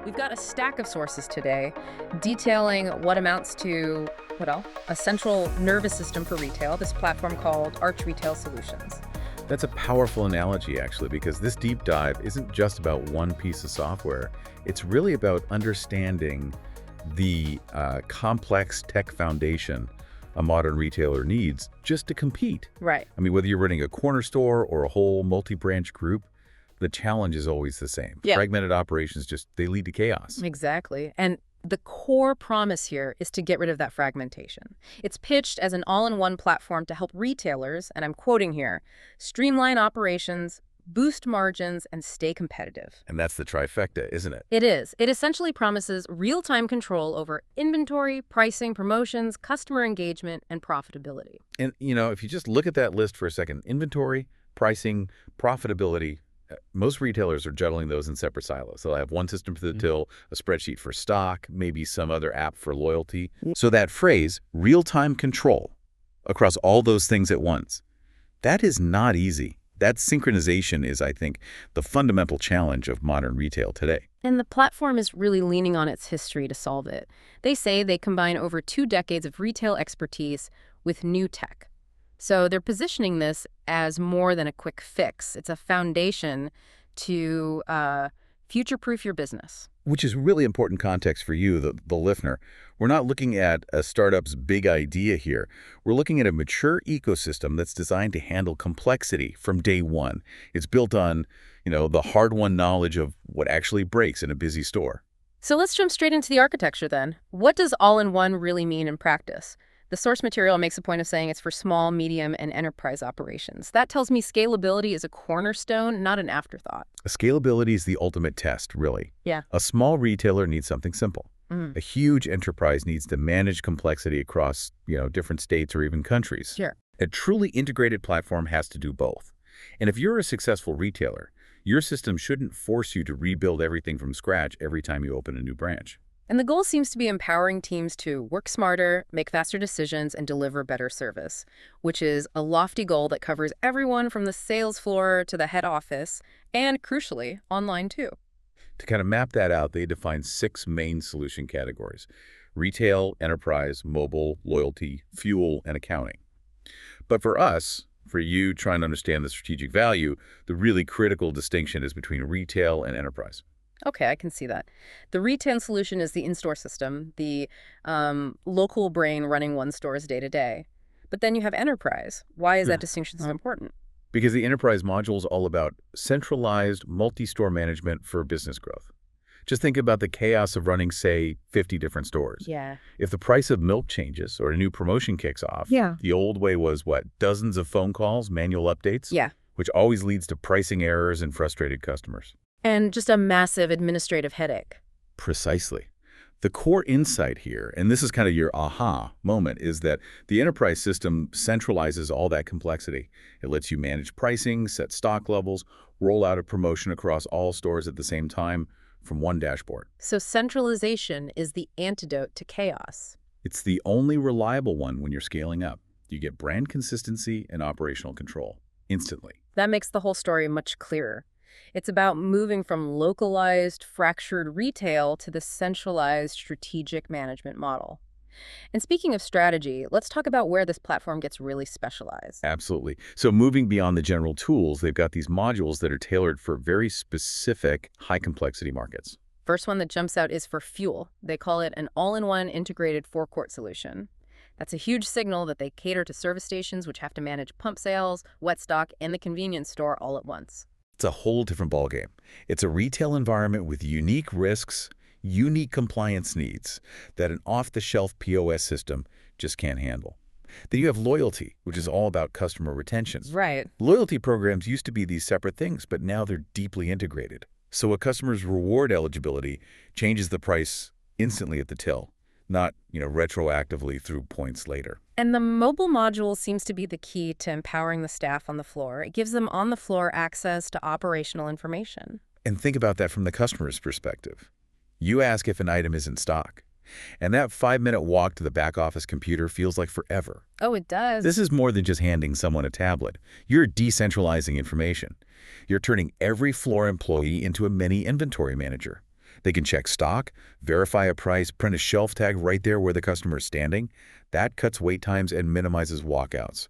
We've got a stack of sources today detailing what amounts to, a central nervous system for retail, this platform called Arch Retail Solutions. That's a powerful analogy, actually, because this deep dive isn't just about one piece of software. It's really about understanding the complex tech foundation a modern retailer needs just to compete. Right. I mean, whether you're running a corner store or a whole multi-branch group, the challenge is always the same. Yeah. Fragmented operations they lead to chaos. Exactly. And the core promise here is to get rid of that fragmentation. It's pitched as an all-in-one platform to help retailers, and I'm quoting here, streamline operations, boost margins, and stay competitive. And that's the trifecta, isn't it? It is. It essentially promises real-time control over inventory, pricing, promotions, customer engagement, and profitability. And, if you just look at that list for a second, inventory, pricing, profitability, most retailers are juggling those in separate silos. They'll have one system for the till, a spreadsheet for stock, maybe some other app for loyalty. So that phrase, real-time control, across all those things at once, that is not easy. That synchronization is, I think, the fundamental challenge of modern retail today. And the platform is really leaning on its history to solve it. They say they combine over 2 decades of retail expertise with new tech. So they're positioning this as more than a quick fix. It's a foundation to future-proof your business. Which is really important context for you, the listener. We're not looking at a startup's big idea here. We're looking at a mature ecosystem that's designed to handle complexity from day one. It's built on, the hard-won knowledge of what actually breaks in a busy store. So let's jump straight into the architecture then. What does all-in-one really mean in practice? The source material makes a point of saying it's for small, medium, and enterprise operations. That tells me scalability is a cornerstone, not an afterthought. Scalability is the ultimate test, really. Yeah. A small retailer needs something simple. A huge enterprise needs to manage complexity across, different states or even countries. Sure. A truly integrated platform has to do both. And if you're a successful retailer, your system shouldn't force you to rebuild everything from scratch every time you open a new branch. And the goal seems to be empowering teams to work smarter, make faster decisions, and deliver better service, which is a lofty goal that covers everyone from the sales floor to the head office, and crucially, online too. To kind of map that out, they define 6 main solution categories: retail, enterprise, mobile, loyalty, fuel, and accounting. But for us, for you trying to understand the strategic value, the really critical distinction is between retail and enterprise. Okay, I can see that. The retail solution is the in-store system, the local brain running one store's day-to-day. But then you have enterprise. Why is that distinction so important? Because the enterprise module is all about centralized multi-store management for business growth. Just think about the chaos of running, say, 50 different stores. Yeah. If the price of milk changes or a new promotion kicks off, the old way was, dozens of phone calls, manual updates? Yeah. Which always leads to pricing errors and frustrated customers. And just a massive administrative headache. Precisely. The core insight here, and this is kind of your aha moment, is that the enterprise system centralizes all that complexity. It lets you manage pricing, set stock levels, roll out a promotion across all stores at the same time from one dashboard. So centralization is the antidote to chaos. It's the only reliable one when you're scaling up. You get brand consistency and operational control instantly. That makes the whole story much clearer. It's about moving from localized, fractured retail to the centralized strategic management model. And speaking of strategy, let's talk about where this platform gets really specialized. Absolutely. So moving beyond the general tools, they've got these modules that are tailored for very specific high-complexity markets. First one that jumps out is for fuel. They call it an all-in-one integrated forecourt solution. That's a huge signal that they cater to service stations, which have to manage pump sales, wet stock, and the convenience store all at once. It's a whole different ballgame. It's a retail environment with unique risks, unique compliance needs that an off-the-shelf POS system just can't handle. Then you have loyalty, which is all about customer retention. Right. Loyalty programs used to be these separate things, but now they're deeply integrated. So a customer's reward eligibility changes the price instantly at the till, not, retroactively through points later. And the mobile module seems to be the key to empowering the staff on the floor. It gives them on-the-floor access to operational information. And think about that from the customer's perspective. You ask if an item is in stock, and that 5-minute walk to the back office computer feels like forever. Oh, it does. This is more than just handing someone a tablet. You're decentralizing information. You're turning every floor employee into a mini inventory manager. They can check stock, verify a price, print a shelf tag right there where the customer is standing. That cuts wait times and minimizes walkouts.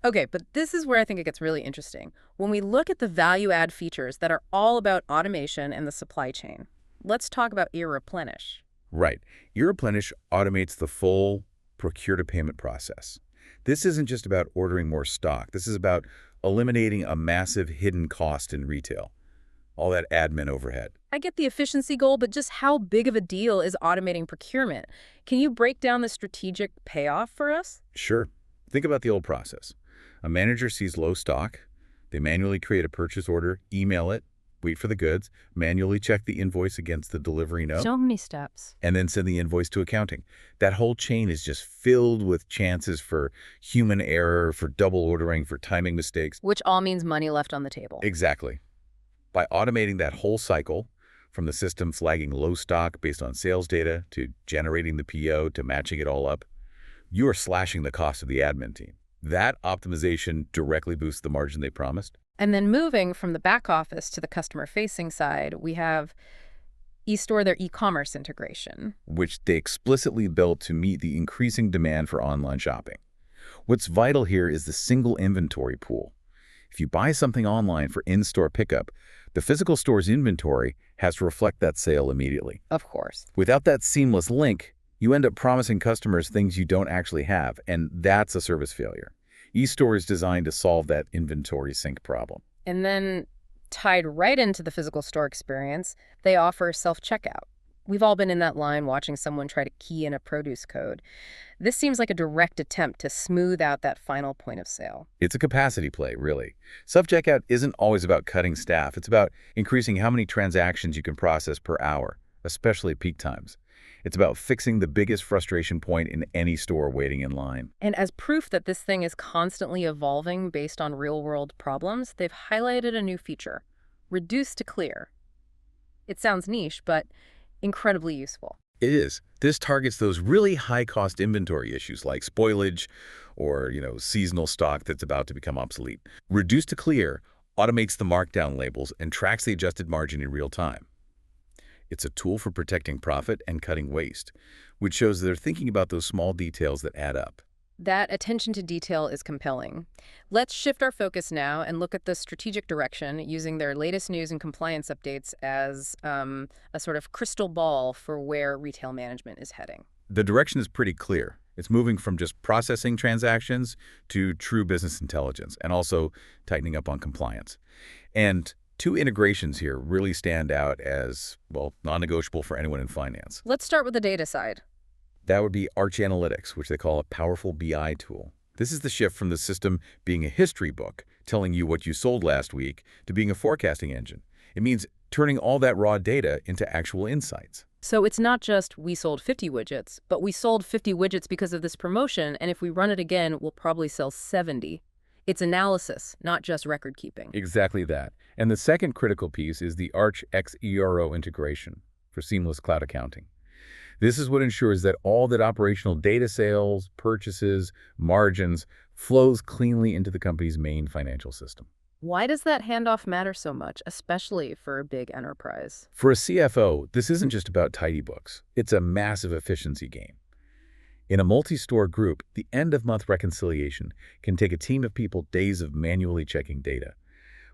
Okay, but this is where I think it gets really interesting. When we look at the value-add features that are all about automation and the supply chain, let's talk about e-replenish. Right. eReplenish automates the full procure-to-payment process. This isn't just about ordering more stock. This is about eliminating a massive hidden cost in retail, all that admin overhead. I get the efficiency goal, but just how big of a deal is automating procurement? Can you break down the strategic payoff for us? Sure. Think about the old process. A manager sees low stock. They manually create a purchase order, email it, wait for the goods, manually check the invoice against the delivery note, So many steps. and then send the invoice to accounting. That whole chain is just filled with chances for human error, for double ordering, for timing mistakes. Which all means money left on the table. Exactly. By automating that whole cycle, from the system flagging low stock based on sales data, to generating the PO, to matching it all up, you are slashing the cost of the admin team. That optimization directly boosts the margin they promised. And then moving from the back office to the customer-facing side, we have eStore, their e-commerce integration. Which they explicitly built to meet the increasing demand for online shopping. What's vital here is the single inventory pool. If you buy something online for in-store pickup, the physical store's inventory has to reflect that sale immediately. Of course. Without that seamless link, you end up promising customers things you don't actually have, and that's a service failure. eStore is designed to solve that inventory sync problem. And then tied right into the physical store experience, they offer self-checkout. We've all been in that line watching someone try to key in a produce code. This seems like a direct attempt to smooth out that final point of sale. It's a capacity play, really. Self-checkout isn't always about cutting staff. It's about increasing how many transactions you can process per hour, especially at peak times. It's about fixing the biggest frustration point in any store waiting in line. And as proof that this thing is constantly evolving based on real-world problems, they've highlighted a new feature, Reduce to Clear. It sounds niche, but incredibly useful. It is. This targets those really high-cost inventory issues like spoilage or, seasonal stock that's about to become obsolete. Reduce to Clear automates the markdown labels and tracks the adjusted margin in real time. It's a tool for protecting profit and cutting waste, which shows they're thinking about those small details that add up. That attention to detail is compelling. Let's shift our focus now and look at the strategic direction using their latest news and compliance updates as a sort of crystal ball for where retail management is heading. The direction is pretty clear. It's moving from just processing transactions to true business intelligence and also tightening up on compliance. And two integrations here really stand out as, well, non-negotiable for anyone in finance. Let's start with the data side. That would be Arch Analytics, which they call a powerful BI tool. This is the shift from the system being a history book, telling you what you sold last week, to being a forecasting engine. It means turning all that raw data into actual insights. So it's not just we sold 50 widgets, but we sold 50 widgets because of this promotion, and if we run it again, we'll probably sell 70. It's analysis, not just record keeping. Exactly that. And the second critical piece is the Arch XERO integration for seamless cloud accounting. This is what ensures that all that operational data, sales, purchases, margins flows cleanly into the company's main financial system. Why does that handoff matter so much, especially for a big enterprise? For a CFO, this isn't just about tidy books. It's a massive efficiency gain. In a multi-store group, the end-of-month reconciliation can take a team of people days of manually checking data.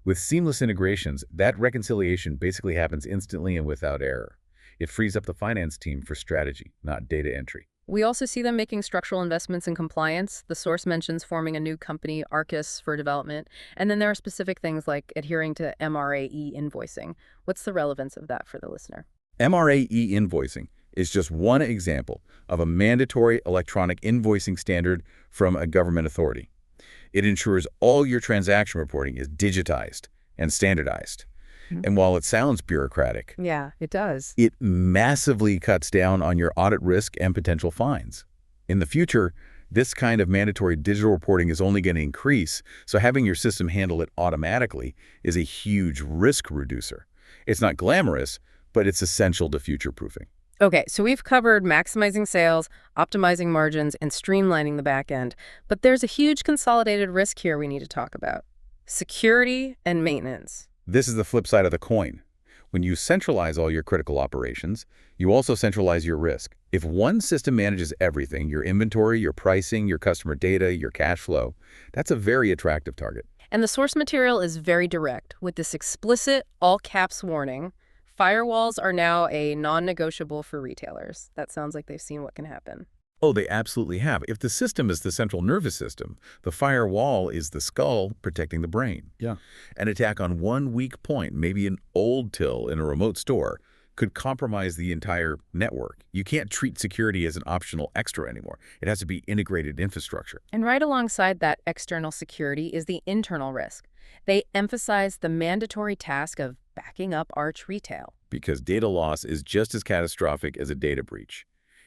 With seamless integrations, that reconciliation basically happens instantly and without error. It frees up the finance team for strategy, not data entry. We also see them making structural investments in compliance. The source mentions forming a new company, Arcus, for development. And then there are specific things like adhering to MRAE invoicing. What's the relevance of that for the listener? MRAE invoicing is just one example of a mandatory electronic invoicing standard from a government authority. It ensures all your transaction reporting is digitized and standardized. And while it sounds bureaucratic, Yeah, it does. it massively cuts down on your audit risk and potential fines. In the future, this kind of mandatory digital reporting is only going to increase, so having your system handle it automatically is a huge risk reducer. It's not glamorous, but it's essential to future-proofing. Okay, so we've covered maximizing sales, optimizing margins, and streamlining the back end. But there's a huge consolidated risk here we need to talk about. Security and maintenance. This is the flip side of the coin. When you centralize all your critical operations, you also centralize your risk. If one system manages everything, your inventory, your pricing, your customer data, your cash flow, that's a very attractive target. And the source material is very direct, with this explicit, all-caps warning. Firewalls are now a non-negotiable for retailers. That sounds like they've seen what can happen. Oh, they absolutely have. If the system is the central nervous system, the firewall is the skull protecting the brain. Yeah. An attack on one weak point, maybe an old till in a remote store, could compromise the entire network. You can't treat security as an optional extra anymore. It has to be integrated infrastructure. And right alongside that external security is the internal risk. They emphasize the mandatory task of backing up Arch Retail. Because data loss is just as catastrophic as a data breach.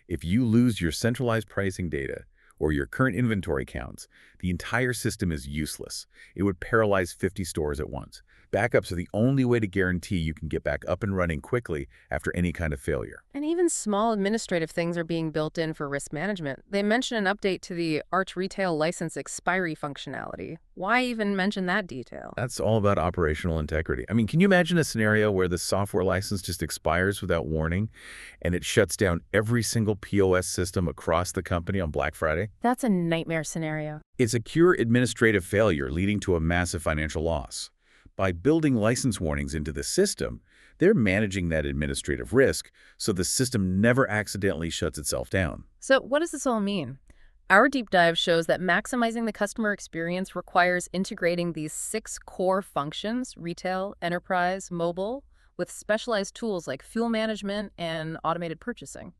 If you lose your centralized pricing data or your current inventory counts, the entire system is useless. It would paralyze 50 stores at once. Backups are the only way to guarantee you can get back up and running quickly after any kind of failure. And even small administrative things are being built in for risk management. They mention an update to the Arch Retail license expiry functionality. Why even mention that detail? That's all about operational integrity. I mean, can you imagine a scenario where the software license just expires without warning and it shuts down every single POS system across the company on Black Friday? That's a nightmare scenario. It's a pure administrative failure leading to a massive financial loss. By building license warnings into the system, they're managing that administrative risk so the system never accidentally shuts itself down. So what does this all mean? Our deep dive shows that maximizing the customer experience requires integrating these 6 core functions, retail, enterprise, mobile, with specialized tools like fuel management and automated purchasing.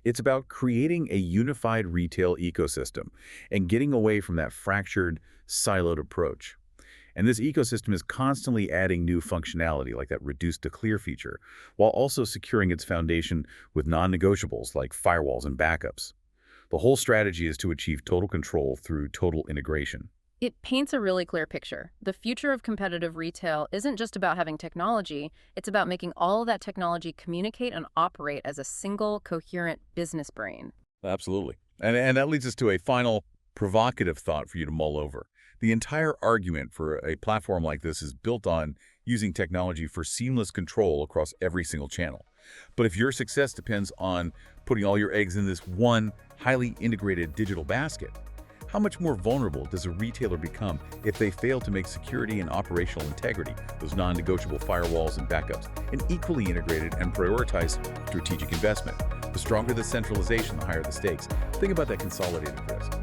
It's about creating a unified retail ecosystem and getting away from that fractured, siloed approach. And this ecosystem is constantly adding new functionality like that reduce to clear feature, while also securing its foundation with non-negotiables like firewalls and backups. The whole strategy is to achieve total control through total integration. It paints a really clear picture. The future of competitive retail isn't just about having technology, it's about making all of that technology communicate and operate as a single, coherent business brain. Absolutely. And that leads us to a final provocative thought for you to mull over. The entire argument for a platform like this is built on using technology for seamless control across every single channel. But if your success depends on putting all your eggs in this one highly integrated digital basket, how much more vulnerable does a retailer become if they fail to make security and operational integrity, those non-negotiable firewalls and backups, an equally integrated and prioritized strategic investment? The stronger the centralization, the higher the stakes. Think about that consolidated risk.